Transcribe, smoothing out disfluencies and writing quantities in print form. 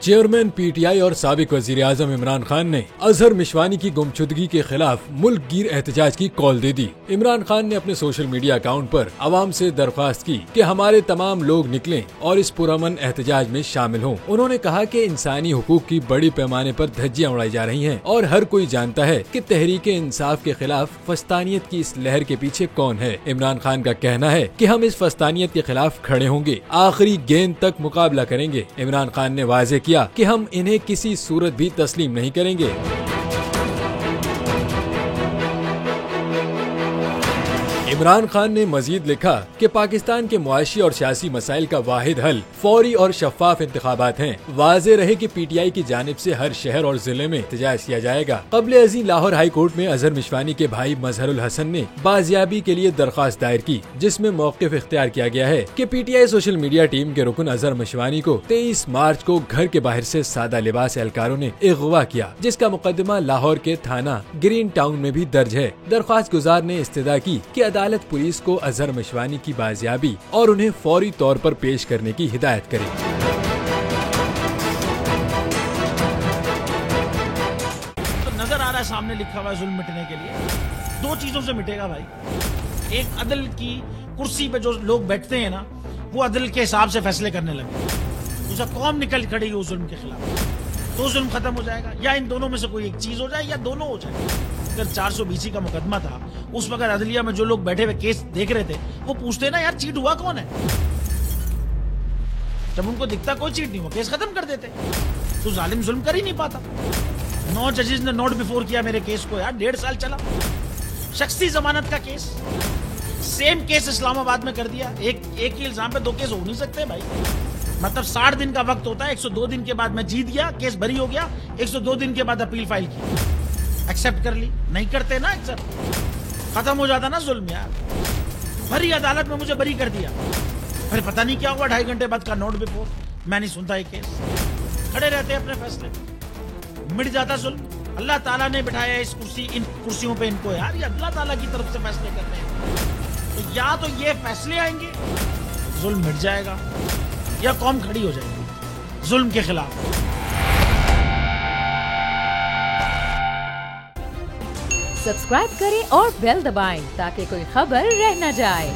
Chairman P T I اور سابق وزیر اعظم عمران خان نے اظہر مشوانی کی گمشدگی کے خلاف ملک گیر احتجاج کی کال دے دی۔ عمران خان نے اپنے سوشل میڈیا اکاؤنٹ پر عوام سے درخواست کی کہ ہمارے تمام لوگ نکلیں اور اس پرامن احتجاج میں شامل ہوں۔ انہوں نے کہا کہ انسانی حقوق کی بڑی پیمانے پر دھجیاں اڑائی جا رہی ہیں اور ہر کوئی جانتا ہے کہ تحریک انصاف کے خلاف فسطانیت کی اس لہر کے پیچھے کون ہے۔ عمران خان کا کہنا ہے کہ ہم اس فسطانیت کے خلاف کھڑے ہوں گے، آخری گیند تک مقابلہ کریں گے۔ عمران خان نے واضح کیا کہ ہم انہیں کسی صورت بھی تسلیم نہیں کریں گے۔ عمران خان نے مزید لکھا کہ پاکستان کے معاشی اور سیاسی مسائل کا واحد حل فوری اور شفاف انتخابات ہیں۔ واضح رہے کہ پی ٹی آئی کی جانب سے ہر شہر اور ضلع میں احتجاج کیا جائے گا۔ قبل ازیں لاہور ہائی کورٹ میں اظہر مشوانی کے بھائی مظہر الحسن نے بازیابی کے لیے درخواست دائر کی، جس میں موقف اختیار کیا گیا ہے کہ P T I social media team کے رکن اظہر مشوانی کو 23 مارچ کو گھر کے باہر سے سادہ لباس اہلکاروں نے اغوا کیا، جس کا مقدمہ لاہور کے تھانہ گرین ٹاؤن میں بھی درج ہے۔ درخواست گزار نے استدعا کی کہ عدالت پولیس کو اظہر مشوانی کی بازیابی اور انہیں فوری طور پر پیش کرنے کی ہدایت کرے۔ تو نظر آ رہا ہے سامنے لکھا ہوا ظلم مٹنے کے لیے دو چیزوں سے مٹے گا بھائی۔ ایک عدل کی کرسی پہ جو لوگ بیٹھتے ہیں نا، وہ عدل کے حساب سے فیصلے کرنے لگے، دوسرا قوم نکل کھڑی ہو ظلم کے خلاف، تو ظلم ختم ہو جائے گا۔ یا ان دونوں میں سے کوئی ایک چیز ہو جائے یا دونوں ہو جائے۔ اگر 420 کا مقدمہ تھا، اس وقت عدلیہ میں جو لوگ بیٹھے ہوئے کیس دیکھ رہے تھے وہ پوچھتے نا یار چیٹ ہوا کون ہے؟ جب ان کو دکھتا کوئی چیٹ نہیں ہوا، کیس ختم کر دیتے۔ تو ظالم ظلم کر ہی نہیں پاتا۔ 9 ججز نے نوٹ بیفور کیا میرے کیس کو، یار 1.5 سال چلا، شخصی ضمانت کا کیس، سیم کیس اسلام آباد میں کر دیا۔ ایک ہی الزام پہ 2 کیس ہو نہیں سکتے بھائی۔ مطلب 60 دن کا وقت ہوتا ہے، 102 دن کے بعد میں جیت گیا، کیس بری ہو گیا، 102 دن کے بعد اپیل فائل کی، ایکسپٹ کر لی۔ نہیں کرتے نا ایکسپٹ، ختم ہو جاتا نا ظلم یار۔ بھری عدالت میں مجھے بری کر دیا، پھر پتہ نہیں کیا ہوا 2.5 گھنٹے بعد کا نوٹ بیفور، میں نہیں سنتا یہ کیس۔ کھڑے رہتے اپنے فیصلے، مٹ جاتا ظلم۔ اللہ تعالیٰ نے بٹھایا اس کرسی، ان کرسیوں پہ ان کو یار، یہ اللہ تعالیٰ کی طرف سے فیصلے کرتے ہیں۔ تو یا تو یہ فیصلے آئیں گے، ظلم مٹ جائے گا، یا قوم کھڑی ہو جائے گی ظلم کے خلاف۔ سبسکرائب کریں اور بیل دبائیں تاکہ کوئی خبر رہ نہ جائے۔